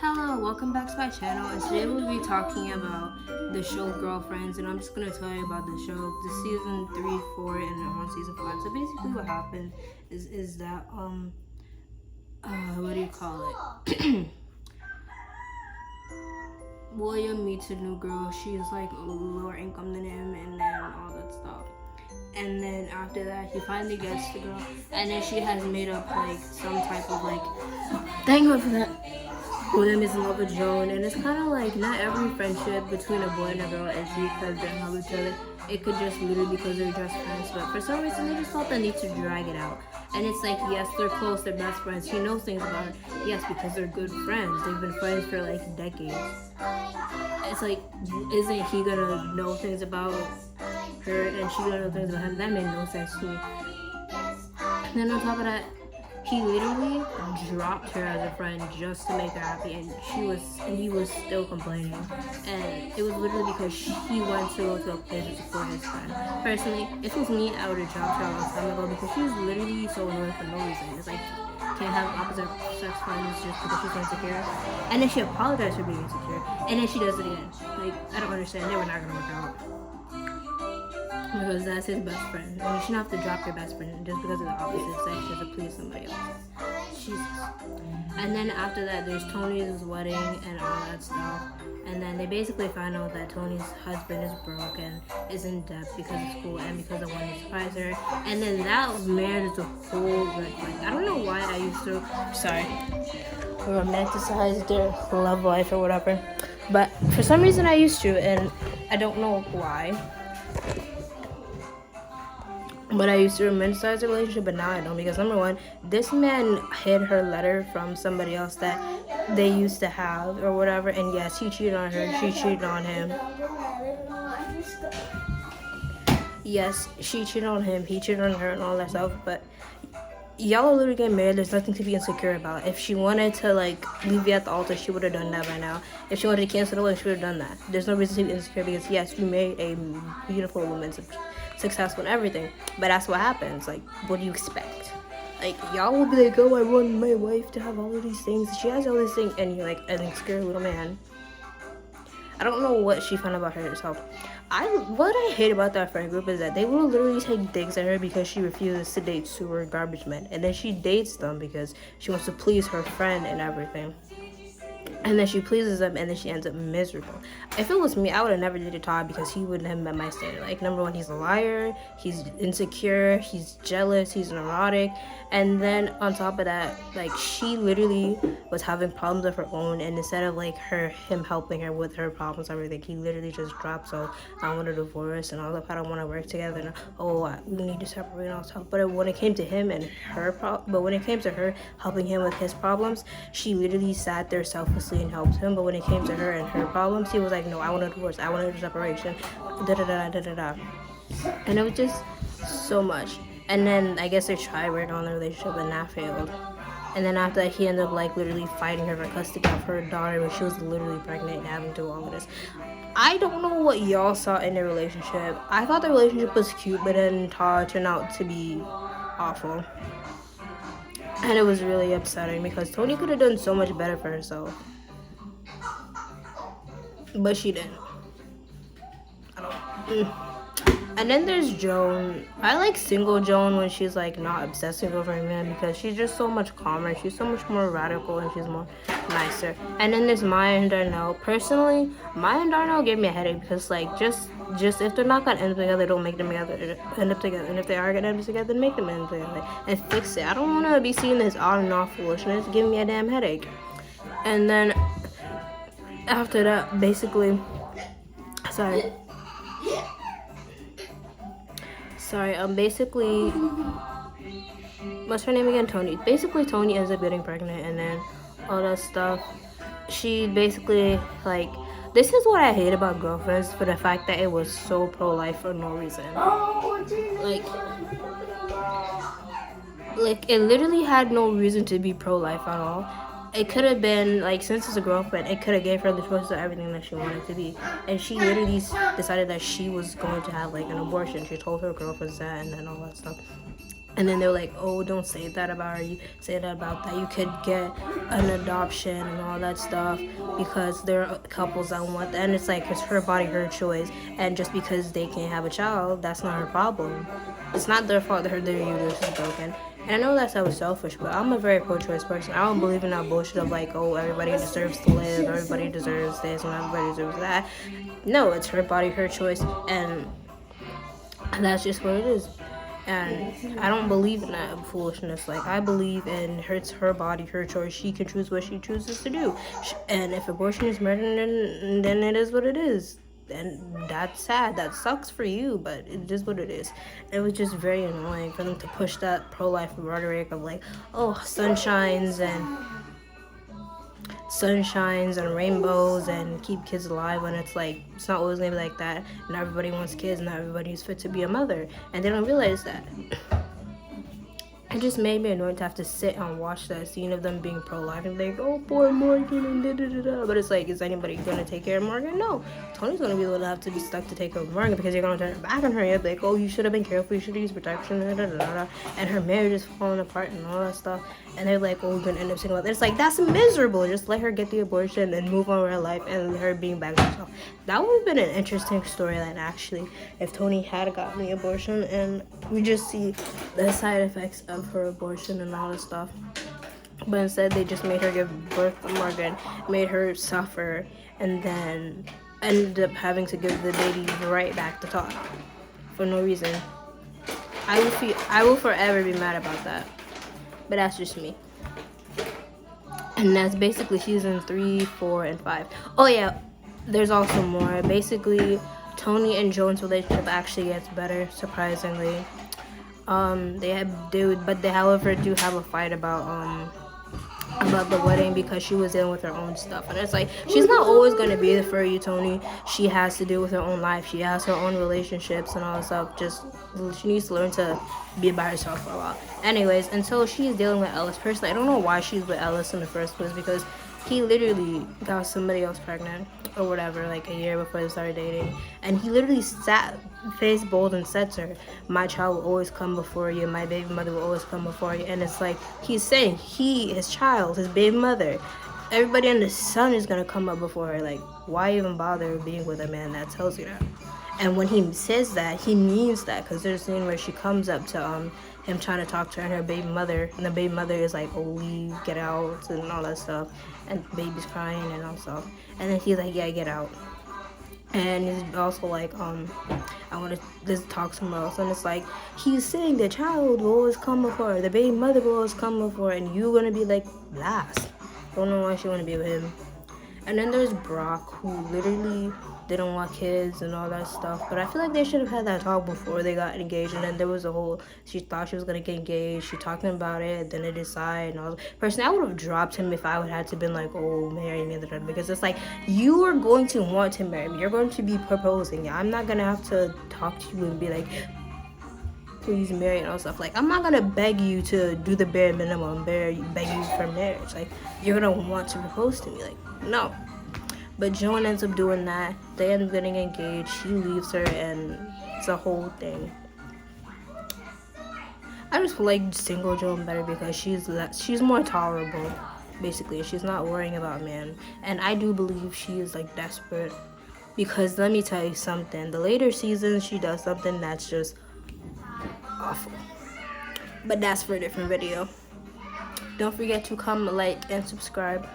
Hello, welcome back to my channel, and today we'll be talking about the show Girlfriends, and I'm just going to tell you about the show, the season 3, 4, and I'm on season 5. So basically what happened is that, what do you call it? William meets a new girl. She's like lower income than him, and then all that stuff. And then after that, he finally gets the girl, and then she has made up like some type of like, thank God for that. William is in love with Joan, and it's kind of like not every friendship between a boy and a girl is because they're in love with each other. It could just literally because they're just friends, but for some reason they just felt the need to drag it out. And it's like, yes, they're close, they're best friends. He knows things about her, yes, because they're good friends. They've been friends for like decades. It's like, isn't he gonna know things about her and she gonna know things about him? That made no sense to me. And then on top of that, he literally dropped her as a friend just to make her happy, and he was still complaining. And it was literally because he went to go to a place to support his friend. Personally, if it was me, I would have dropped her a long time ago because she was literally so annoying for no reason. It's like, can't have opposite sex friends just because she's insecure. And then she apologized for being insecure, and then she does it again. Like, I don't understand. They were not gonna work out. Because that's his best friend. And you shouldn't have to drop your best friend just because of the opposite sex just to please somebody else. Jesus. And then after that, there's Tony's wedding and all that stuff. And then they basically find out that Tony's husband is broke and is in debt because of school and because of wanting to surprise her. And then that marriage is a whole red flag. I don't know why I used to, romanticize their love life or whatever. But for some reason I used to, and I don't know why. But I used to romanticize the relationship, but now I don't, because number one, this man hid her letter from somebody else that they used to have or whatever, and yes, he cheated on her, she cheated on him. Yes, she cheated on him, he cheated on her and all that stuff, but y'all are literally getting married. There's nothing to be insecure about. If she wanted to like leave you at the altar, she would have done that by now. If she wanted to cancel the wedding, she would have done that. There's no reason to be insecure because yes, you married a beautiful woman, successful and everything, but that's what happens. Like, what do you expect? Like, y'all will be like, oh, I want my wife to have all of these things, she has all these things, and you're like an insecure little man. I don't know what she found about herself. What I hate about that friend group is that they will literally take digs at her because she refuses to date sewer garbage men, and then she dates them because she wants to please her friend and everything. And then she pleases him, and then she ends up miserable. If it was me, I would have never dated Todd because he wouldn't have met my standard. Like, number one, he's a liar, he's insecure, he's jealous, he's neurotic. And then on top of that, like, she literally was having problems of her own, and instead of like him helping her with her problems and everything, he literally just dropped. So I want a divorce and all that. I don't want to work together. And we need to separate and all stuff. But when it came to him and when it came to her helping him with his problems, she literally sat there selflessly and helped him. But when it came to her and her problems, he was like, no, I want a divorce, I want a separation, da da da da da da. And it was just so much. And then I guess they tried working on the relationship, and that failed. And then after that, he ended up like literally fighting her for custody of her daughter when she was literally pregnant and having to do all of this. I don't know what y'all saw in the relationship. I thought the relationship was cute, but then Todd turned out to be awful. And it was really upsetting because Tony could have done so much better for herself. But she didn't. And then there's Joan. I like single Joan when she's like not obsessing over a man because she's just so much calmer. She's so much more radical and she's more nicer. And then there's Maya and Darnell. Personally, Maya and Darnell give me a headache because like just if they're not gonna end up together, don't make them end up together. And if they are gonna end up together, then make them end up together and fix it. I don't want to be seeing this on and off foolishness. Give me a damn headache. And then after that, basically, basically, what's her name again? Tony. Basically, Tony ends up getting pregnant, and then all that stuff. She basically, like, this is what I hate about Girlfriends, for the fact that it was so pro-life for no reason. Like, it literally had no reason to be pro-life at all. It could have been, like, since it's a girlfriend, it could have gave her the choice of everything that she wanted to be. And she literally decided that she was going to have, like, an abortion. She told her girlfriends that and then all that stuff. And then they're like, oh, don't say that about her. You say that about that. You could get an adoption and all that stuff because there are couples that want that. And it's like, it's her body, her choice. And just because they can't have a child, that's not her problem. It's not their fault that their uterus is broken. And I know that sounds selfish, but I'm a very pro-choice person. I don't believe in that bullshit of like, oh, everybody deserves to live, everybody deserves this, and everybody deserves that. No, it's her body, her choice, and that's just what it is. And I don't believe in that foolishness. Like, I believe in it's her body, her choice. She can choose what she chooses to do. And if abortion is murder, then it is what it is. And that's sad. That sucks for you, but it is what it is. It was just very annoying for them to push that pro-life rhetoric of like, oh, sunshines and rainbows and keep kids alive, when it's like, it's not always gonna be like that. Not everybody wants kids, not everybody's fit to be a mother, and they don't realize that. It just made me annoyed to have to sit and watch that scene of them being pro-life and like, oh, poor Morgan and da-da-da-da. But it's like, is anybody gonna take care of Morgan? No. Tony's gonna be the one to have to be stuck to take care of Morgan because you're gonna turn it back on her. You're like, oh, you should have been careful, you should have used protection, da-da-da-da. And her marriage is falling apart and all that stuff. And they're like, oh, we're gonna end up single. It's like, that's miserable. Just let her get the abortion and move on with her life and her being back to herself. That would have been an interesting storyline, actually, if Tony had gotten the abortion and we just see the side effects of her abortion and all this stuff. But instead, they just made her give birth to Morgan, made her suffer, and then ended up having to give the baby right back to Todd for no reason. I will forever be mad about that. But that's just me. And that's basically season 3, 4, and 5. Oh yeah, there's also more. Basically, Tony and Joan's relationship actually gets better, surprisingly. They however do have a fight about the wedding because she was dealing with her own stuff, and it's like, she's not always going to be there for you, Tony. She has to deal with her own life, she has her own relationships and all that stuff. Just, she needs to learn to be by herself for a while. Anyways, until she's dealing with Ellis. Personally, I don't know why she's with Ellis in the first place, because he literally got somebody else pregnant or whatever, like a year before they started dating, and he literally sat face bold and said to her, my child will always come before you, my baby mother will always come before you. And it's like, he's saying his child, his baby mother, everybody under the sun is gonna come up before her. Like, why even bother being with a man that tells you that? And when he says that, he means that, because there's a scene where she comes up to him trying to talk to her and her baby mother, and the baby mother is like, oh, leave, get out, and all that stuff, and the baby's crying and all stuff, and then he's like, yeah, get out. And he's also like, I want to talk somewhere else. And it's like, he's saying the child will always come before, the baby mother will always come before, and you're gonna be like last. Don't know why she want to be with him. And then there's Brock, who literally didn't want kids and all that stuff. But I feel like they should have had that talk before they got engaged. And then there was a whole, she thought she was going to get engaged. She talking about it. Then they decide. And all. Personally, I would have dropped him if I would have to been like, oh, marry me. Because it's like, you are going to want to marry me. You're going to be proposing. I'm not going to have to talk to you and be like, please marry and all stuff. Like, I'm not gonna beg you to do the bare minimum, beg you for marriage. Like, you're gonna want to propose to me. Like, no. But Joan ends up doing that. They end up getting engaged. She leaves her, and it's a whole thing. I just like single Joan better because she's more tolerable. Basically, she's not worrying about man, and I do believe she is like desperate. Because let me tell you something. The later seasons, she does something that's just awful. But that's for a different video. Don't forget to comment, like, and subscribe.